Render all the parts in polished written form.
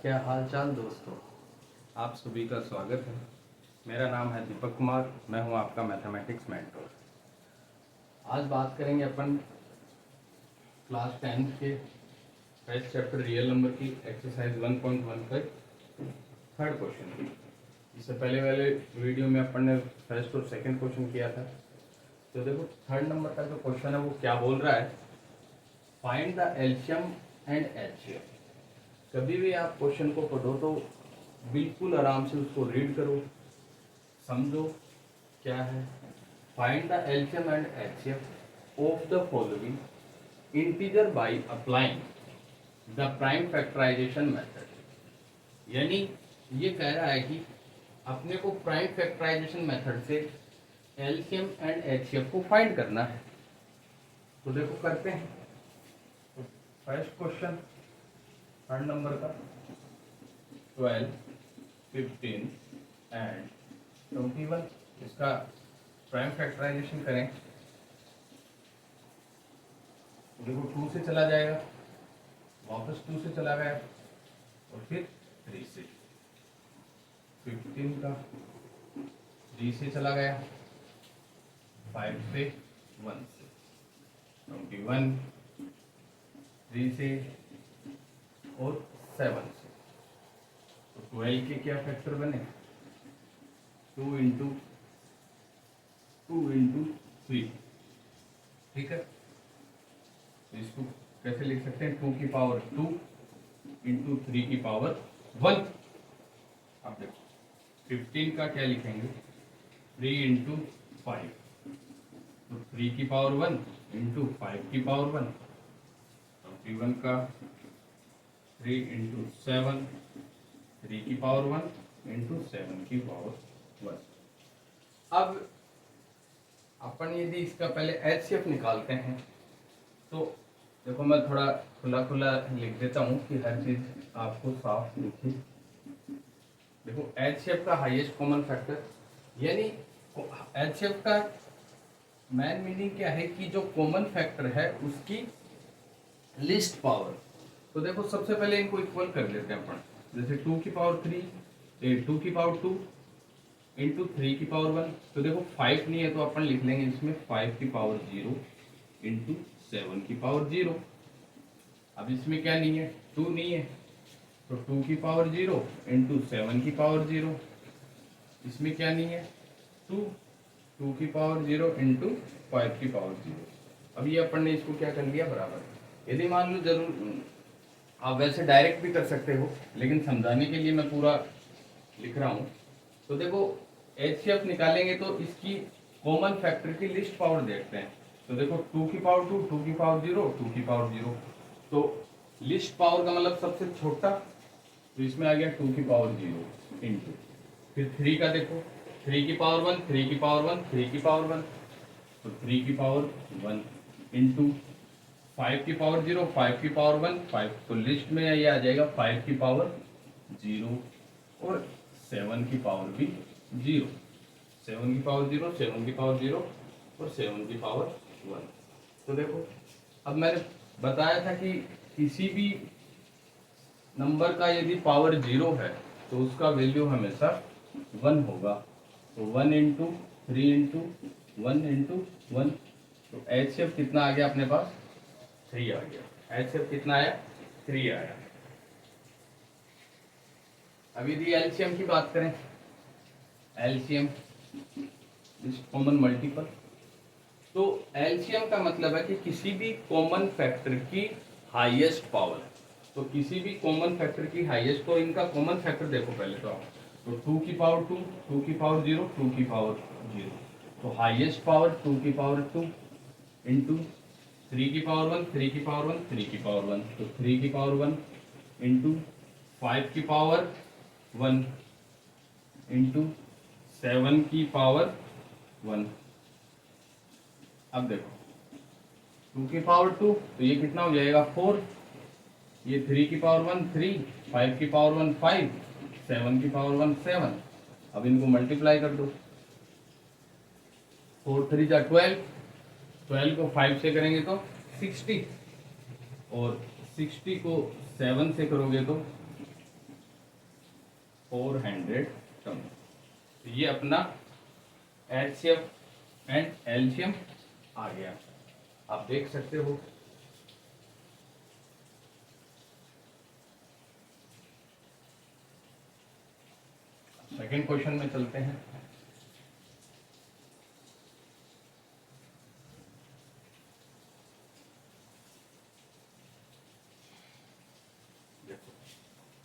क्या हाल चाल दोस्तों। आप सभी का स्वागत है। मेरा नाम है दीपक कुमार, मैं हूं आपका मैथमेटिक्स मेंटर। आज बात करेंगे अपन क्लास 10th के फर्स्ट चैप्टर रियल नंबर की एक्सरसाइज 1.1 पर थर्ड क्वेश्चन की। इससे पहले वाले वीडियो में अपन ने फर्स्ट और सेकंड क्वेश्चन किया था। तो देखो थर्ड नंबर का जो क्वेश्चन है वो क्या बोल रहा है, find the LCM and HCF. कभी भी आप क्वेश्चन को पढ़ो तो बिल्कुल आराम से उसको रीड करो, समझो क्या है। Find the LCM and HCF of the following integer by applying the prime factorisation method. यानी ये कह रहा है कि अपने को प्राइम फैक्टराइजेशन मेथड से एलसीएम एंड एचसीएफ को फाइंड करना है। तो देखो करते हैं। तो फर्स्ट क्वेश्चन थर्ड नंबर का 12, 15 एंड 21, इसका प्राइम फैक्टराइजेशन करें। देखो 2 से चला जाएगा, वापस 2 से चला गया और फिर 3 से। 15 का 3 से चला गया, 5 से, 1 से। 21 3 से और 7 से। तो 12 के क्या फैक्टर बने, 2 इंटू 3। ठीक है, तो इसको कैसे लिख सकते हैं, 2 की पावर 2 इंटू 3 की पावर 1। अब देखो 15 का क्या लिखेंगे, 3 इंटू 5, तो 3 की पावर 1 इंटू 5 की पावर 1। 21 का 3 इंटू 7, 3 की पावर 1 इंटू 7 की पावर 1। अब अपन यदि इसका पहले एचसीएफ निकालते हैं तो देखो मैं थोड़ा खुला खुला लिख देता हूँ कि हर चीज आपको साफ लिखी। देखो एचसीएफ का हाईएस्ट कॉमन फैक्टर, यानी एचसीएफ का मेन मीनिंग क्या है कि जो कॉमन फैक्टर है उसकी लिस्ट पावर। तो देखो सबसे पहले इनको इक्वल कर लेते हैं अपन। जैसे 2 की पावर 3, 2 की पावर 2 इंटू 3 की पावर 1। तो देखो 5 नहीं है तो अपन लिख लेंगे इसमें 5 की पावर 0 इंटू 7 की पावर 0। अब इसमें क्या नहीं है, 2 नहीं है, तो 2 की पावर 0 इंटू 7 की पावर 0। इसमें क्या नहीं है, 2 की पावर 0 इंटू 5 की पावर 0। अब ये अपन ने इसको क्या कर लिया, बराबर। यदि मान लो जरूर आप वैसे डायरेक्ट भी कर सकते हो, लेकिन समझाने के लिए मैं पूरा लिख रहा हूँ। तो देखो एचसीएफ निकालेंगे तो इसकी कॉमन फैक्टर की लिस्ट पावर देखते हैं। तो देखो 2 की पावर 2, 2 की पावर 0, 2 की पावर 0। तो लिस्ट पावर का मतलब सबसे छोटा, तो इसमें आ गया 2 की पावर 0 इंटू फिर 3 का देखो 3 की पावर 1, 3 की पावर 1, 3 की पावर 1, तो 3 की पावर 1 इंटू 5 की पावर 0, 5 की पावर 1, 5। तो लिस्ट में ये आ जाएगा 5 की पावर 0 और 7 की पावर भी 0। 7 की पावर 0, 7 की पावर 0 और 7 की पावर 1। तो देखो अब मैंने बताया था कि किसी भी नंबर का यदि पावर 0 है तो उसका वैल्यू हमेशा 1 होगा। तो 1 इंटू 3 इंटू 1 इंटू 1। तो एचसीएफ कितना आ गया अपने पास, 3 आ गया। एचसीएफ कितना आया, 3 आया। अब यदि एलसीएम की बात करें, एलसीएम कॉमन मल्टीपल। तो एलसीएम का मतलब है कि किसी भी कॉमन फैक्टर की हाईएस्ट पावर। तो किसी भी कॉमन फैक्टर की हाईएस्ट, तो इनका कॉमन फैक्टर देखो पहले तो आप, तो 2 की पावर 2, 2 की पावर 0, 2 की पावर 0। तो हाईएस्ट पावर 2 की पावर 2 इंटू 3 की पावर 1, 3 की पावर 1, 3 की पावर 1। तो 3 की पावर 1 इंटू 5 की पावर 1 इंटू 7 की पावर 1। अब देखो 2 की पावर 2, तो ये कितना हो जाएगा 4। ये 3 की पावर 1 3, 5 की पावर 1 5, 7 की पावर 1 7। अब इनको मल्टीप्लाई कर दो, 4 3 जा 12, 12 को 5 से करेंगे तो 60, और 60 को 7 से करोगे तो 400 टर्म। तो ये अपना एचसीएफ एंड एलसीएम आ गया, आप देख सकते हो। सेकेंड क्वेश्चन में चलते हैं।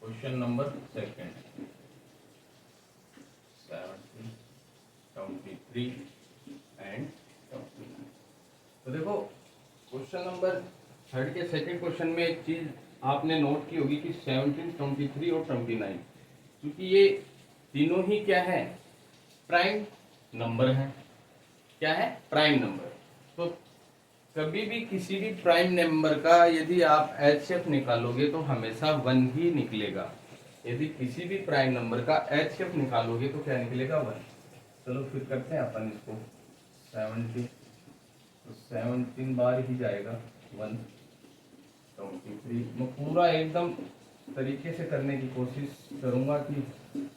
Question number second, 70, 23 and 29। तो देखो क्वेश्चन नंबर थर्ड के सेकंड क्वेश्चन में एक चीज आपने नोट की होगी कि 17, 23 और 29, क्योंकि ये तीनों ही क्या है, प्राइम नंबर है। क्या है, प्राइम नंबर। तो कभी भी किसी भी प्राइम नंबर का यदि आप एचसीएफ निकालोगे तो हमेशा 1 ही निकलेगा। यदि किसी भी प्राइम नंबर का एचसीएफ निकालोगे तो क्या निकलेगा, 1। चलो फिर करते हैं अपन इसको। 17, तो 17 बार ही जाएगा 1, 23। मैं पूरा एकदम तरीके से करने की कोशिश करूंगा कि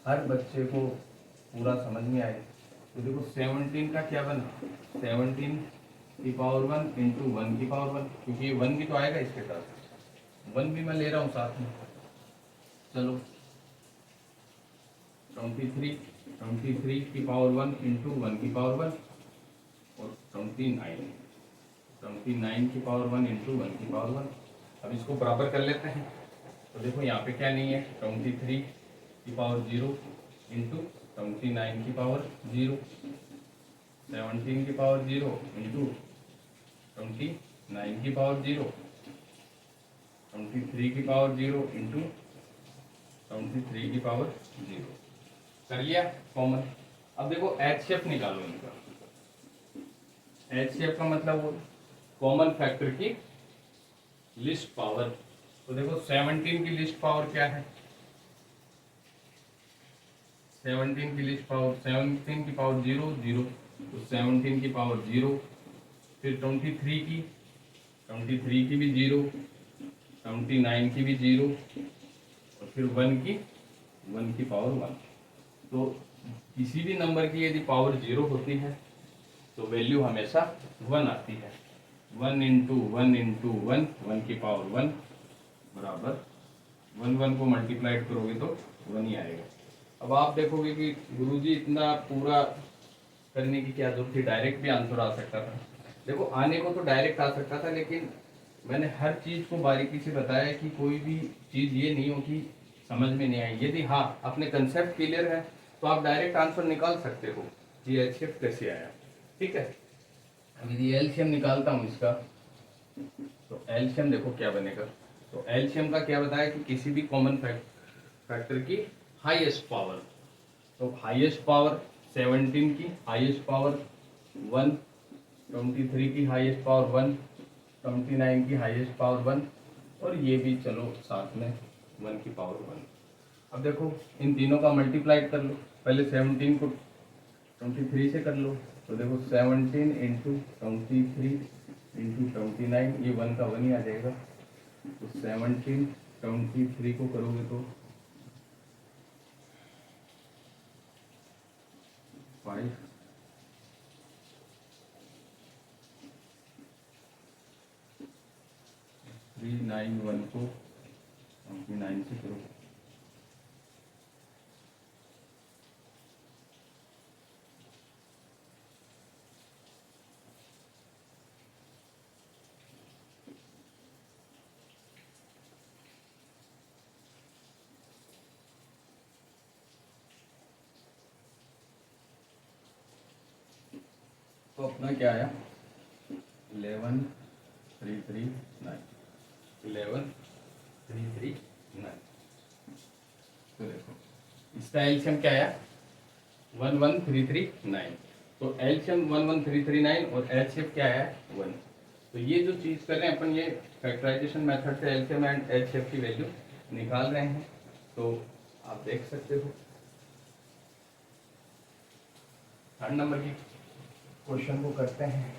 हर बच्चे को पूरा समझ में आए। तो देखो 17 का क्या बना, 17 की पावर 1 इंटू 1 की पावर 1, क्योंकि ये 1 भी तो आएगा इसके साथ, 1 भी मैं ले रहा हूँ साथ में। चलो 23 की पावर 1 इंटू 1 की पावर 1, और 29 की पावर 1 इंटू 1 की पावर 1। अब इसको बराबर कर लेते हैं। तो देखो यहाँ पे क्या नहीं है, 23 की पावर 0 इंटू 29 की पावर 0, 17 की पावर 0 इंटू 29 की पावर 0, 23 की पावर 0 इंटू 23 की पावर 0। कर लिया कॉमन। अब देखो एचसीएफ निकालो इनका। एचसीएफ का मतलब वो कॉमन फैक्टर की लिस्ट पावर। तो देखो 17 की लिस्ट पावर क्या है, 17 की लिस्ट पावर, 17 की पावर 0 0, तो 17 की पावर 0, फिर 23 की भी 0, 29 की भी 0, और फिर 1 की पावर 1। तो किसी भी नंबर की यदि पावर 0 होती है तो वैल्यू हमेशा 1 आती है। 1 इंटू 1 इंटू 1, 1 की पावर 1 बराबर 1 को मल्टीप्लाइड करोगे तो 1 ही आएगा। अब आप देखोगे कि गुरुजी इतना पूरा करने की क्या जरूरत थी, डायरेक्ट भी आंसर आ सकता था। देखो आने को तो डायरेक्ट आ सकता था, लेकिन मैंने हर चीज़ को बारीकी से बताया कि कोई भी चीज़ ये नहीं हो कि समझ में नहीं आई। यदि हाँ अपने कंसेप्ट क्लियर है तो आप डायरेक्ट आंसर निकाल सकते हो कि एलसीएम कैसे आया। ठीक है, अब यदि एलसीएम निकालता हूँ इसका, तो एलसीएम देखो क्या बनेगा। तो एलसीएम का क्या बताया कि किसी भी कॉमन फैक्टर की हाईएस्ट पावर। तो हाईएस्ट पावर 17 की हाईएस्ट पावर 1, 23 की हाईएस्ट पावर 1, 29 की हाईएस्ट पावर 1, और ये भी चलो साथ में 1 की पावर 1। अब देखो इन तीनों का मल्टीप्लाइड कर लो। पहले 17 को 23 से कर लो। तो देखो 17 इंटू 23 इंटू 29, ये 1 का 1 ही आ जाएगा। तो 17 23 को करोगे तो 5, 3, 9, 1 को 29 से करो। तो अपना क्या आया, 11 3 3 9, 11 3 3 9। तो देखो इसका एलसीएम क्या आया, 11339। तो एलसीएम 11339 और एचसीएफ क्या है, 1। तो ये जो चीज़ कर रहे हैं अपन, ये फैक्टराइजेशन मेथड से एलसीएम एंड एचसीएफ की वैल्यू निकाल रहे हैं। तो आप देख सकते हो थर्ड नंबर की क्वेश्चन को करते हैं।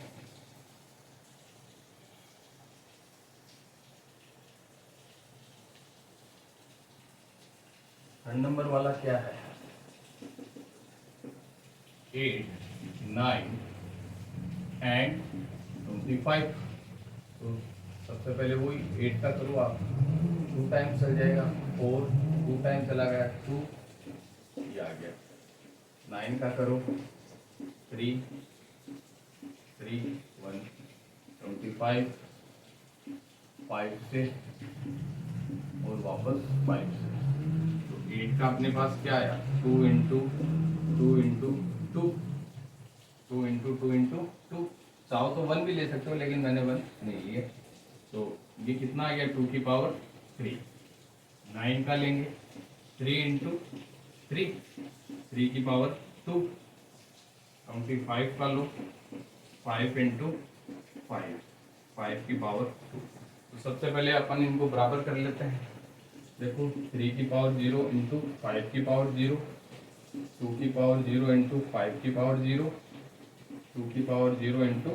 थर्ड नंबर वाला क्या है, 8, 9 एंड 25। तो सबसे पहले वही 8 का करो आप, 2 टाइम चल जाएगा, 4 2 टाइम चला गया, 2 ये आ गया। 9 का करो, 3 3 1 25, 5 से और वापस 5 से। तो 8 का अपने पास क्या आया, 2 इंटू 2 इंटू 2, 2 इंटू 2 इंटू 2। चाहो तो 1 भी ले सकते हो, लेकिन मैंने 1 नहीं लिया। तो ये कितना आ गया, 2 की पावर 3। 9 का लेंगे, 3 इंटू 3, 3 की पावर 2। 25 का लो, 5 इंटू 5, 5 की पावर 2। तो सबसे पहले अपन इनको बराबर कर लेते हैं। देखो 3 की पावर 0 इंटू 5 की पावर 0, 2 की पावर 0 इंटू 5 की पावर 0, 2 की पावर 0 इंटू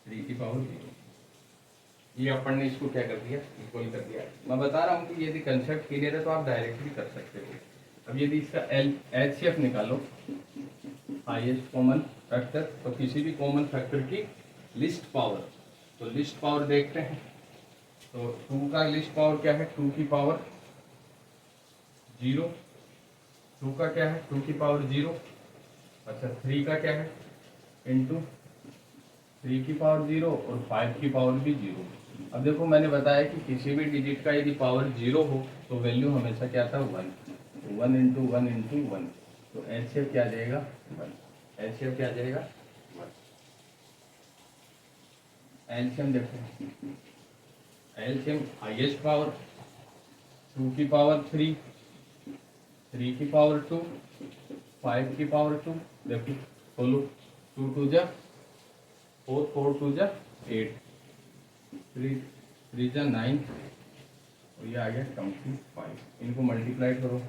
3 की पावर 0। ये अपन ने इसको क्या कर दिया, इक्वल कर दिया। मैं बता रहा हूँ कि यदि कंसेप्ट क्लियर है तो आप डायरेक्ट भी कर सकते हो। अब यदि इसका एचसीएफ निकालो, हाईएस्ट कॉमन फैक्टर, तो किसी भी कॉमन फैक्टर की लिस्ट पावर, तो लिस्ट पावर देखते हैं। तो 2 का लिस्ट पावर क्या है, 2 की पावर 0, 2 का क्या है 2 की पावर 0। अच्छा 3 का क्या है, इंटू 3 की पावर 0 और 5 की पावर भी 0। अब देखो मैंने बताया कि किसी भी डिजिट का यदि पावर 0 हो तो वैल्यू हमेशा क्या था, 1। 1 इंटू 1 इंटू 1, तो एचसीएफ क्या आ जाएगा, 1। एचसीएफ क्या आ जाएगा, 1। एलसीएम देखो, एलसीएम हाईएस्ट पावर 2 की पावर 3, 3 की पावर 2, 5 की पावर 2। देखो खोलो, 2 2 जा 4, 4 2 जा 8, 3 3 जा 9, और ये आ गया 25। इनको मल्टीप्लाई करो,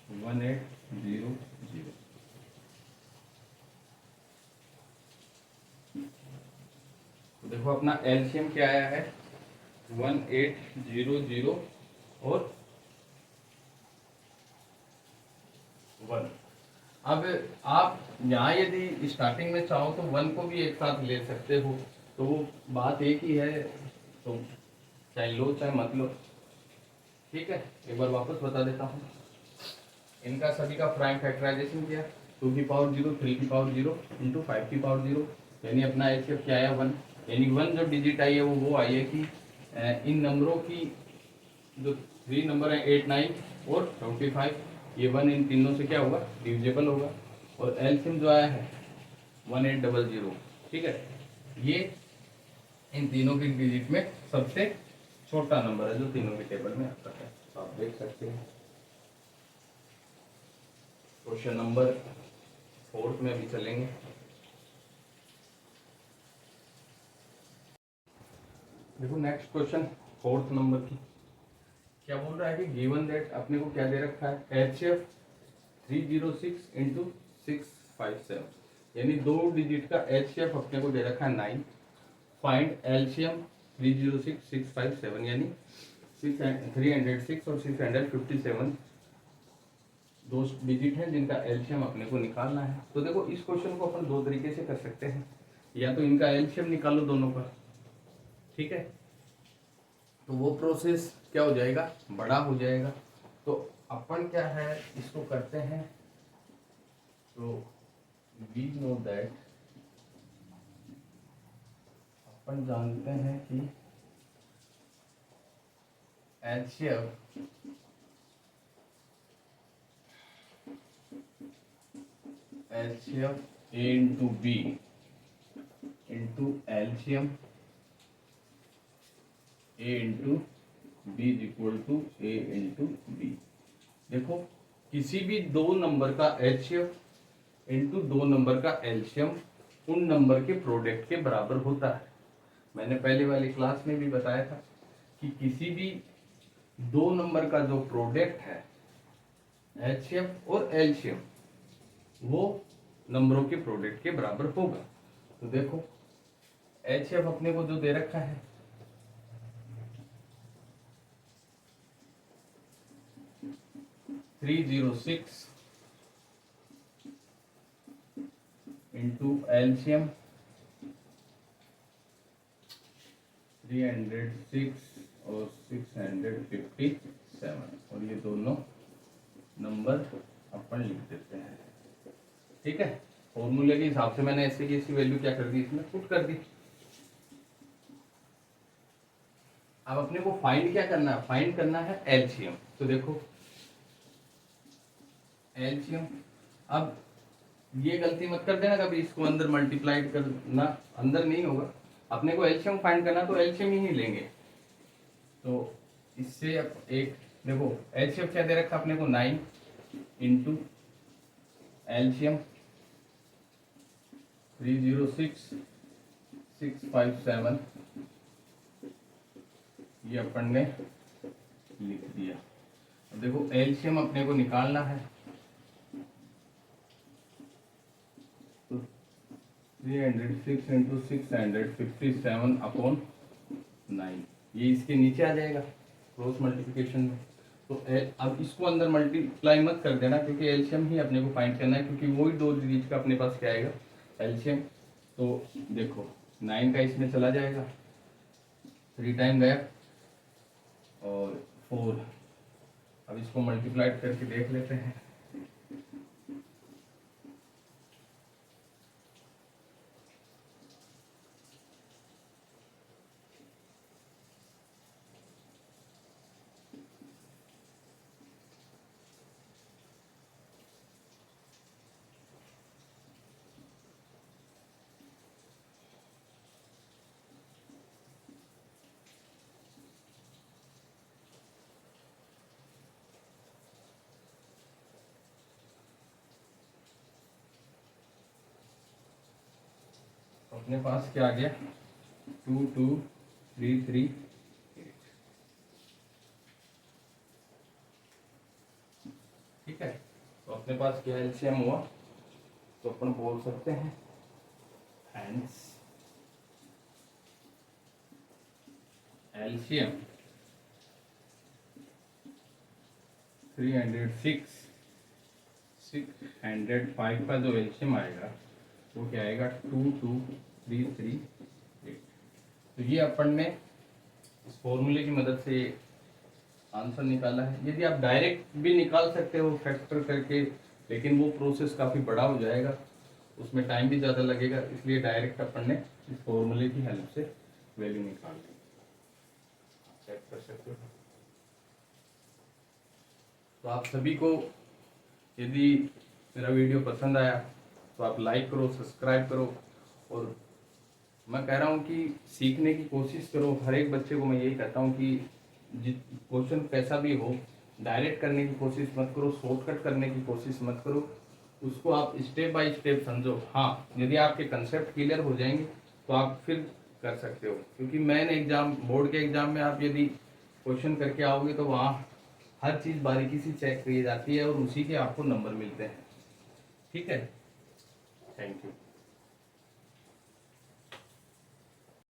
तो 1800। तो देखो अपना एलसीएम क्या आया है, 1800 और 1। अब आप यहाँ यदि स्टार्टिंग में चाहो तो 1 को भी एक साथ ले सकते हो, तो वो बात एक ही है, तो चाहे लो चाहे मत लो। ठीक है, एक बार वापस बता देता हूँ। इनका सभी का प्राइम फैक्टराइजेशन किया, 2 की पावर 0, 3 की पावर 0 इंटू 5 की पावर 0, यानी अपना एचसीएफ क्या आया, 1। यानी 1 जो डिजिट आई है वो आई है कि इन नंबरों की जो 3 नंबर है 8 9 और 25, ये 1 इन तीनों से क्या होगा, डिविजिबल होगा। और एलसीएम जो आया है 1800। ठीक है, ये इन तीनों के डिजिट में सबसे छोटा नंबर है जो तीनों के टेबल में आता है, तो आप देख सकते हैं। क्वेश्चन नंबर 4 में अभी चलेंगे। देखो नेक्स्ट क्वेश्चन 4th नंबर की क्या बोल रहा है कि गिवन दैट, अपने को क्या दे रखा है, एचसीएफ 306 इंटू 657, यानी 2 डिजिट का एचसीएफ अपने को दे रखा है 9। फाइंड एलसीएम 306 657, यानी 306 और 657 दो डिजिट हैं जिनका एलसीएम अपने को निकालना है। तो देखो इस क्वेश्चन को अपन 2 तरीके से कर सकते हैं, या तो इनका एलसीएम निकालो दोनों का, ठीक है, तो वो प्रोसेस क्या हो जाएगा, बड़ा हो जाएगा। तो अपन क्या है इसको करते हैं, तो वी नो दैट, अपन जानते हैं कि HCF A into B into LCM A into B is equal to A into B. देखो किसी भी दो नंबर का एचसीएफ इंटू दो नंबर का एलसीएम उन नंबर के प्रोडक्ट के बराबर होता है। मैंने पहले वाली क्लास में भी बताया था कि किसी भी दो नंबर का जो प्रोडक्ट है एचसीएफ और एलसीएम वो नंबरों के प्रोडक्ट के बराबर होगा। तो देखो एचसीएफ अपने को जो दे रखा है 306 इंटू एलसीएम 306 और 657 और ये दोनों नंबर अपन लिख देते हैं। ठीक है, फॉर्मूले के हिसाब से मैंने ऐसे की इसकी वैल्यू क्या कर दी, इसमें पुट कर दी। अब अपने को फाइंड क्या करना है, फाइंड करना है एलसीएम। तो देखो एलसीएम, अब ये गलती मत कर देना कभी इसको अंदर मल्टीप्लाइड करना, अंदर नहीं होगा। अपने को एलसीएम फाइंड करना तो एलसीएम ही लेंगे। तो इससे अब एक देखो एलसीएम क्या दे रखा अपने को 9 इंटू एलसीएम 306 657 ये अपन ने लिख दिया। अब देखो एलसीएम अपने को निकालना है तो 306 इंटू 657 अपॉन 9 ये इसके नीचे आ जाएगा क्रॉस मल्टीप्लिकेशन में। तो अब इसको अंदर मल्टीप्लाई मत कर देना क्योंकि एलसीएम ही अपने को फाइंड करना है, क्योंकि वही दो डिजिट का अपने पास क्या आएगा एलसीएम। तो देखो 9 का इसमें चला जाएगा, 3 टाइम गया और 4। अब इसको मल्टीप्लाइड करके देख लेते हैं। अपने पास क्या आ गया 22338। ठीक है, तो अपने पास क्या एलसीएम हुआ तो अपन बोल सकते हैं हैंस एलसीएम 306 605 का जो एलसीएम आएगा वो क्या आएगा 22338। तो ये अपन ने इस फॉर्मूले की मदद से आंसर निकाला है। यदि आप डायरेक्ट भी निकाल सकते हो फैक्टर करके, लेकिन वो प्रोसेस काफ़ी बड़ा हो जाएगा, उसमें टाइम भी ज़्यादा लगेगा, इसलिए डायरेक्ट अपन ने इस फॉर्मूले की हेल्प से वैल्यू निकाल ली। चेक कर सकते हो। तो आप सभी को यदि मेरा वीडियो पसंद आया तो आप लाइक करो, सब्सक्राइब करो, और मैं कह रहा हूँ कि सीखने की कोशिश करो। हर एक बच्चे को मैं यही कहता हूँ कि क्वेश्चन कैसा भी हो डायरेक्ट करने की कोशिश मत करो, शॉर्टकट करने की कोशिश मत करो, उसको आप स्टेप बाय स्टेप समझो। हाँ, यदि आपके कंसेप्ट क्लियर हो जाएंगे तो आप फिर कर सकते हो, क्योंकि मेन एग्जाम बोर्ड के एग्जाम में आप यदि क्वेश्चन करके आओगे तो वहाँ हर चीज़ बारीकी से चेक की जाती है और उसी के आपको नंबर मिलते हैं। ठीक है, थैंक यू।